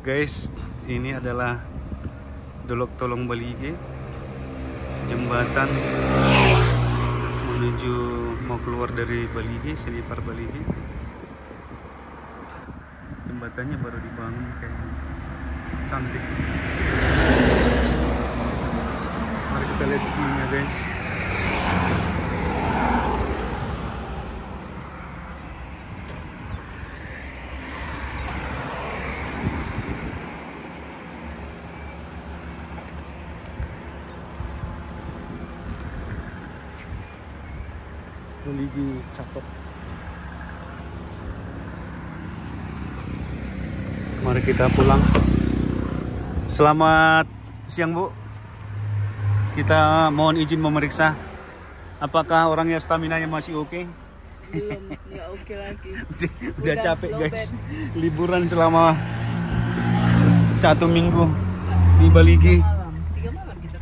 Guys, ini adalah Dolok Tolong Baligi, jembatan menuju mau keluar dari Baligi, Selipar Baligi. Jembatannya baru dibangun, kayak cantik. Mari kita lihat view-nya guys. Baligi cakep. Mari kita pulang. Selamat siang Bu. Kita mohon izin memeriksa apakah orangnya stamina-nya masih oke? Belum, nggak oke lagi. Udah capek guys. Liburan selama 1 minggu di Baligi. 3 malam kita.